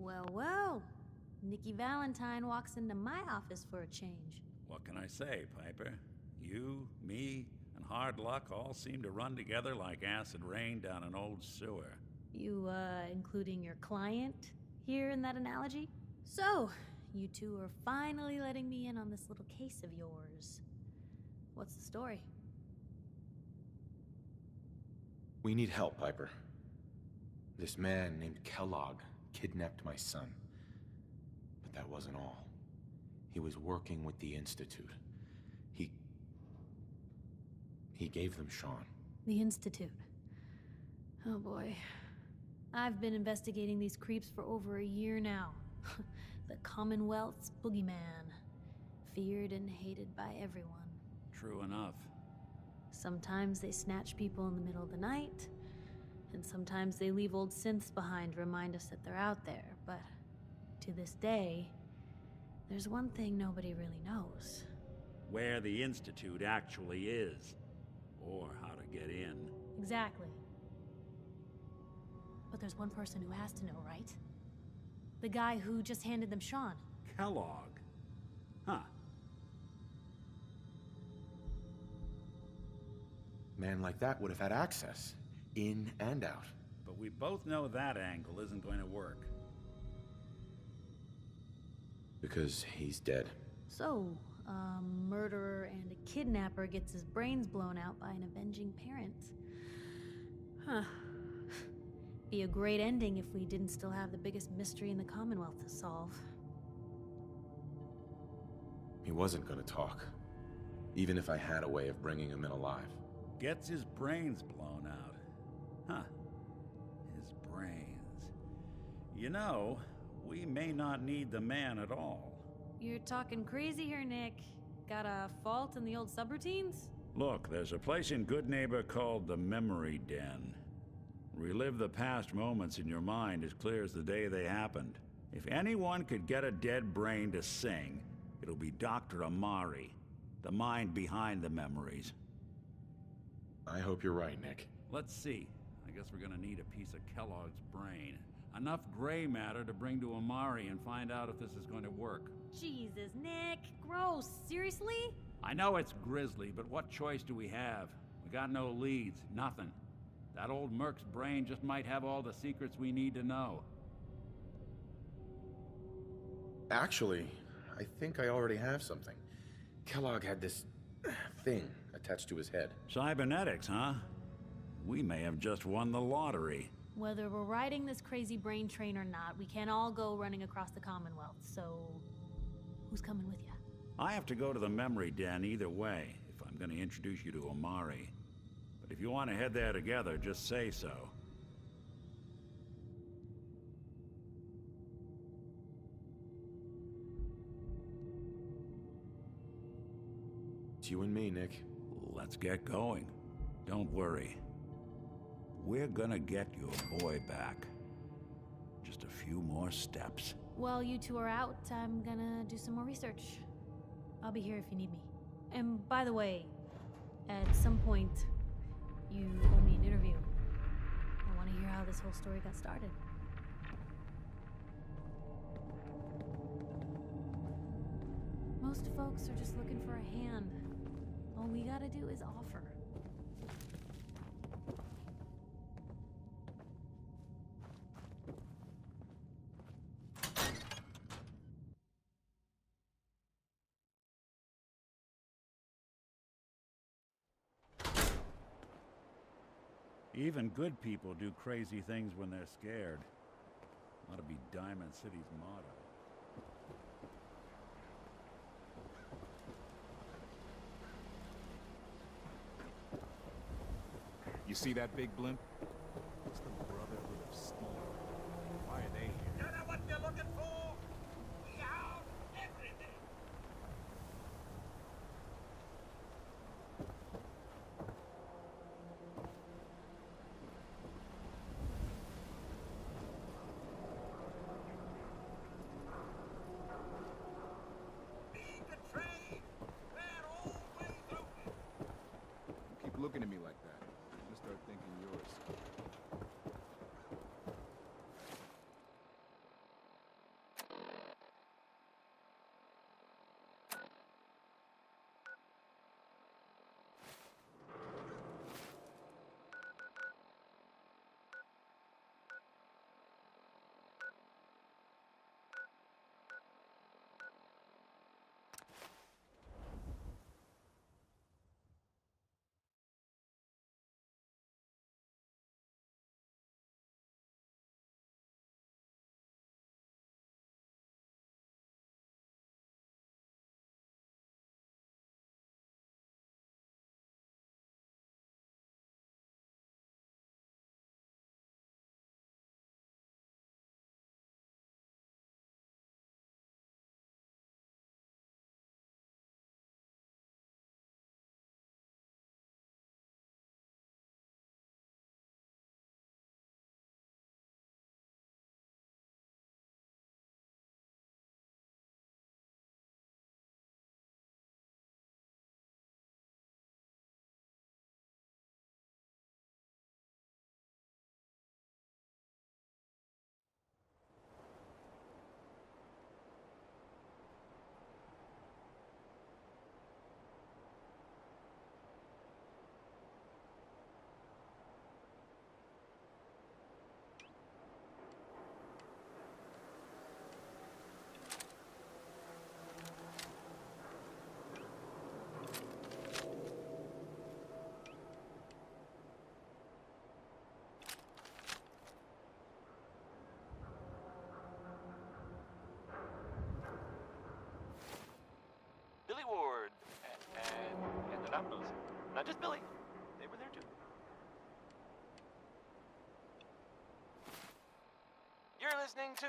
Well, well. Nikki Valentine walks into my office for a change. What can I say, Piper? You, me, and hard luck all seem to run together like acid rain down an old sewer. You, including your client here in that analogy? So, you two are finally letting me in on this little case of yours. What's the story? We need help, Piper. This man named Kellogg kidnapped my son. But that wasn't all. He was working with the Institute. He gave them Sean. The Institute. Oh boy. I've been investigating these creeps for over a year now. The Commonwealth's boogeyman. Feared and hated by everyone. True enough. Sometimes they snatch people in the middle of the night, and sometimes they leave old synths behind to remind us that they're out there, but to this day, there's one thing nobody really knows. Where the Institute actually is. Or how to get in. Exactly. But there's one person who has to know, right? The guy who just handed them Sean. Kellogg. Huh. Man like that would have had access, in and out. But we both know that angle isn't going to work. Because he's dead. So, a murderer and a kidnapper gets his brains blown out by an avenging parent. Huh. Be a great ending if we didn't still have the biggest mystery in the Commonwealth to solve. He wasn't gonna talk. Even if I had a way of bringing him in alive. Gets his brains blown out. Huh. His brains. You know, we may not need the man at all. You're talking crazy here, Nick. Got a fault in the old subroutines? Look, there's a place in Goodneighbor called the Memory Den. Relive the past moments in your mind as clear as the day they happened. If anyone could get a dead brain to sing, it'll be Dr. Amari, the mind behind the memories. I hope you're right, Nick. Let's see. I guess we're gonna need a piece of Kellogg's brain. Enough gray matter to bring to Amari and find out if this is going to work. Jesus, Nick. Gross. Seriously? I know it's grisly, but what choice do we have? We got no leads, nothing. That old Merc's brain just might have all the secrets we need to know. Actually, I think I already have something. Kellogg had this thing attached to his head. Cybernetics, huh? We may have just won the lottery. Whether we're riding this crazy brain train or not, we can't all go running across the Commonwealth, so... who's coming with you? I have to go to the Memory Den either way, if I'm gonna introduce you to Amari. But if you want to head there together, just say so. It's you and me, Nick. Let's get going. Don't worry. We're gonna get your boy back. Just a few more steps. While you two are out, I'm gonna do some more research. I'll be here if you need me. And by the way, at some point, you owe me an interview. I want to hear how this whole story got started. Most folks are just looking for a hand. All we gotta do is offer. Even good people do crazy things when they're scared. Ought to be Diamond City's motto. You see that big blimp? It's the Brotherhood of Steel. Why are they here? You know what you're looking for? We have everything. Being betrayed, we're always open. You keep looking at me like that. I'm gonna start thinking you're a just Billy. They were there too. You're listening to,